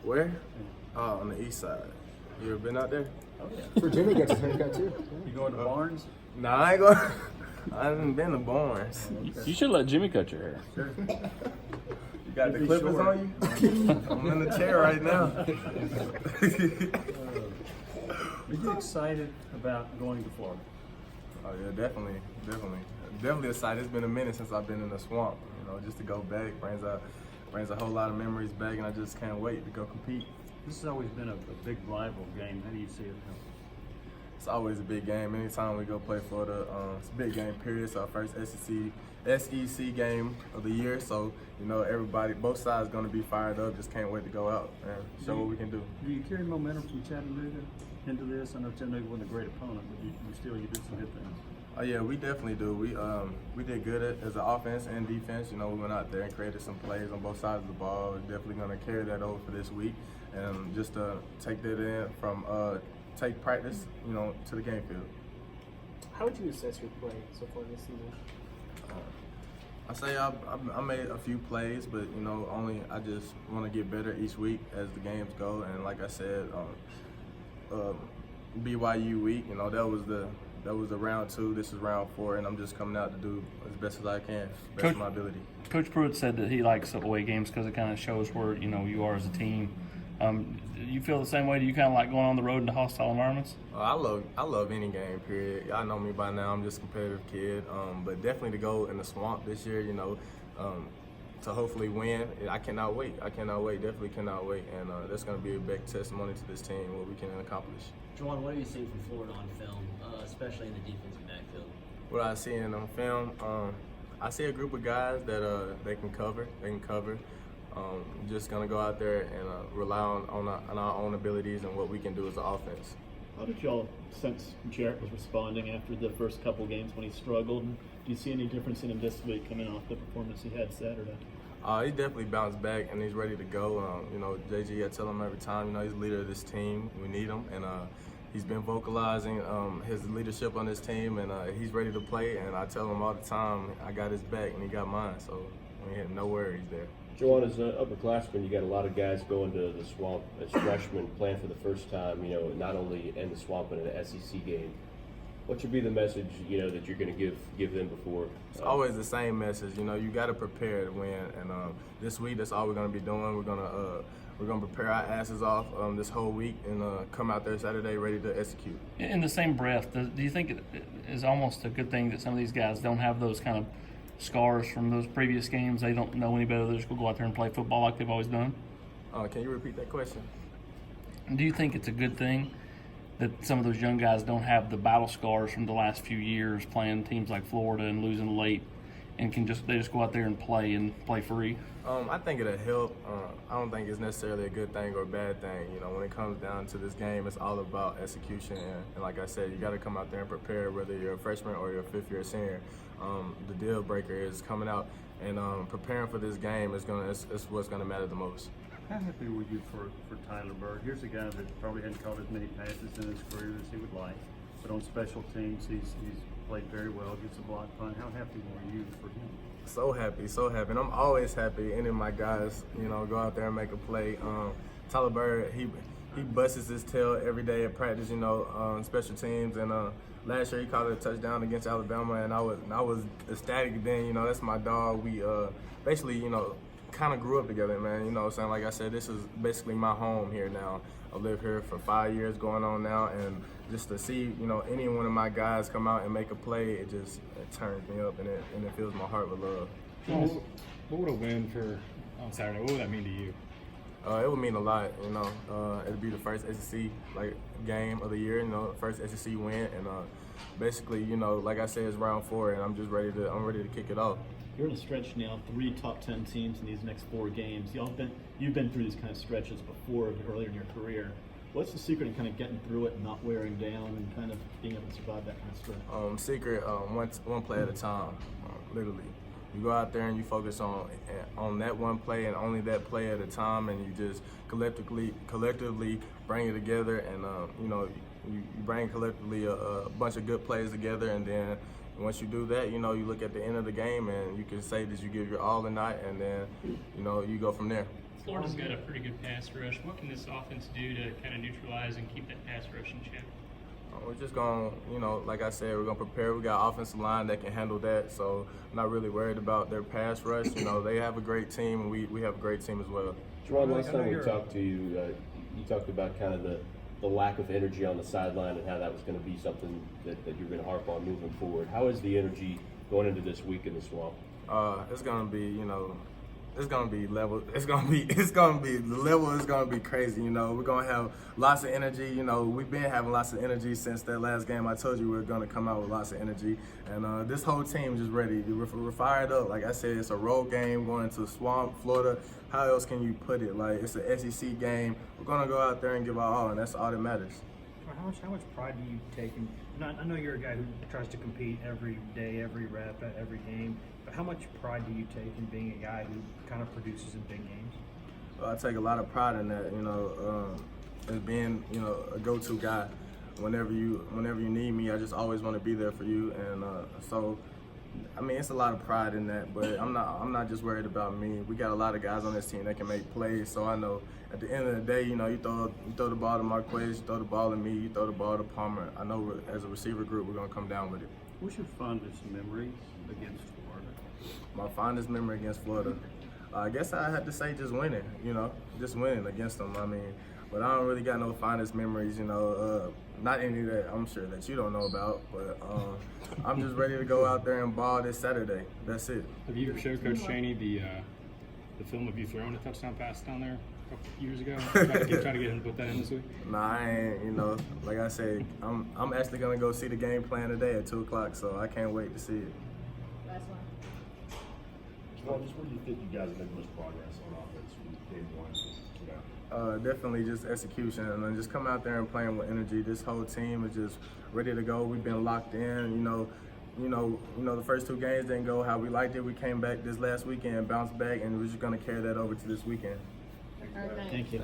Where? Oh, on the east side. You ever been out there? Oh, yeah. That's where Jimmy gets his haircut too. You going to Barnes? Nah, I ain't going. I haven't been to Barnes. You should let Jimmy cut your hair. Sure. You got the Be clippers short. on you? I'm in the chair right now. Are you excited about going to Florida? Oh yeah, definitely excited. It's been a minute since I've been in the swamp. You know, just to go back brings a whole lot of memories back, and I just can't wait to go compete. This has always been a big rival game. How do you see it? It's always a big game. Anytime we go play Florida, it's a big game. Period. It's our first SEC game of the year, so you know everybody, both sides, going to be fired up. Just can't wait to go out and show what we can do. Do you carry momentum from Chattanooga into this? I know Chattanooga wasn't a great opponent, but you did some good things. Oh yeah, we definitely do. We did good as an offense and defense. You know, we went out there and created some plays on both sides of the ball. We're definitely going to carry that over for this week, and just take that in from take practice, you know, to the game field. How would you assess your play so far this season? I say I made a few plays, but you know, I just want to get better each week as the games go. And like I said, BYU week, you know, that was the round 2. This is round 4, and I'm just coming out to do as best as I can, best of my ability. Coach Pruitt said that he likes away games because it kind of shows where you are as a team. You feel the same way? Do you kind of like going on the road into hostile environments? I love any game, period. Y'all know me by now. I'm just a competitive kid. But definitely to go in the swamp this year, you know, to hopefully win. I cannot wait. Definitely cannot wait. And that's going to be a big testimony to this team, what we can accomplish. Jauan, what are you seeing from Florida on film, especially in the defensive backfield? What I see in on film, I see a group of guys that they can cover. Just gonna go out there and rely on our own abilities and what we can do as an offense. How did y'all sense Jarrett was responding after the first couple games when he struggled? And do you see any difference in him this week coming off the performance he had Saturday? He definitely bounced back and he's ready to go. You know, JG, I tell him every time, you know, he's the leader of this team. We need him, and he's been vocalizing his leadership on this team, and he's ready to play. And I tell him all the time, I got his back and he got mine. So we had no worries there. Jauan, as an upperclassman, you got a lot of guys going to the swamp as freshmen, playing for the first time, you know, not only in the swamp but in an SEC game. What should be the message, you know, that you're going to give them before? It's always the same message. You know, you got to prepare to win. And this week, that's all we're going to be doing. We're gonna prepare our asses off this whole week and come out there Saturday ready to execute. In the same breath, do you think it is almost a good thing that some of these guys don't have those kind of scars from those previous games? They don't know any better. They're just going to go out there and play football like they've always done? Can you repeat that question? Do you think it's a good thing that some of those young guys don't have the battle scars from the last few years playing teams like Florida and losing late, and they just go out there and play free? I think it'll help. I don't think it's necessarily a good thing or a bad thing. You know, when it comes down to this game, it's all about execution. And like I said, you got to come out there and prepare, whether you're a freshman or you're a fifth-year senior. The deal breaker is coming out and preparing for this game is what's gonna matter the most. How happy were you for Tyler Bird? Here's a guy that probably hadn't caught as many passes in his career as he would like, but on special teams, he's played very well, gets a block punt. How happy were you for him? So happy. And I'm always happy any of my guys, you know, go out there and make a play. Tyler Bird, he busts his tail every day at practice, you know, on special teams. And last year he caught a touchdown against Alabama, and I was ecstatic then. You know, that's my dog. We basically, you know, kind of grew up together, man. You know what I'm saying? Like I said, this is basically my home here now. I live here for 5 years going on now, and just to see, you know, any one of my guys come out and make a play, it turns me up and it fills my heart with love. What would a win on Saturday? What would that mean to you? It would mean a lot, you know. It'd be the first SEC game of the year, you know, first SEC win, and basically, you know, like I said, it's round 4, and I'm ready to kick it off. You're in a stretch now, 3 top 10 teams in these next 4 games. You've been through these kind of stretches before, earlier in your career. What's the secret in kind of getting through it and not wearing down and kind of being able to survive that kind of stretch? Secret, one play at a time, literally. You go out there and you focus on that one play and only that play at a time, and you just collectively bring it together, and you know, you bring collectively a bunch of good plays together, and then once you do that, you know, you look at the end of the game and you can say that you give your all or not, and then, you know, you go from there. Florida's got a pretty good pass rush. What can this offense do to kind of neutralize and keep that pass rush in check? We're just going to, like I said, we're going to prepare. We got offensive line that can handle that, so I'm not really worried about their pass rush. They have a great team, and we have a great team as well. Jauan, last time we talked to you, you talked about kind of the lack of energy on the sideline and how that was going to be something that you're going to harp on moving forward. How is the energy going into this week in the Swamp? It's going to be, it's gonna be level. The level is gonna be crazy. We're gonna have lots of energy. We've been having lots of energy since that last game. I told you we're gonna come out with lots of energy, and this whole team is just ready. We're fired up. Like I said, it's a road game going into Swamp, Florida. How else can you put it? Like, it's an SEC game. We're gonna go out there and give our all, and that's all that matters. How much pride do you take in? I know you're a guy who tries to compete every day, every rep, every game. But how much pride do you take in being a guy who kind of produces in big games? Well, I take a lot of pride in that. As being a go-to guy. Whenever you need me, I just always want to be there for you. And so, I mean, it's a lot of pride in that. But I'm not just worried about me. We got a lot of guys on this team that can make plays. So I know at the end of the day, you throw the ball to Marquez, you throw the ball to me, you throw the ball to Palmer. I know as a receiver group, we're gonna come down with it. What's your fondest memories against Florida? My fondest memory against Florida, I guess I had to say just winning. Just winning against them. I mean, but I don't really got no fondest memories. Not any that I'm sure that you don't know about. But I'm just ready to go out there and ball this Saturday. That's it. Have you ever showed Coach Chaney the film of you throwing a touchdown pass down there a couple years ago? Try to get him to put that in this week? Nah, I ain't. Like I said, I'm actually gonna go see the game plan today at 2:00, so I can't wait to see it. Last one. Well, just where do you think you guys made most progress on offense from game one? Definitely just execution, and then just come out there and playing with energy. This whole team is just ready to go. We've been locked in. The first two games didn't go how we liked it. We came back this last weekend, bounced back, and we're just gonna carry that over to this weekend. Okay. Thank you.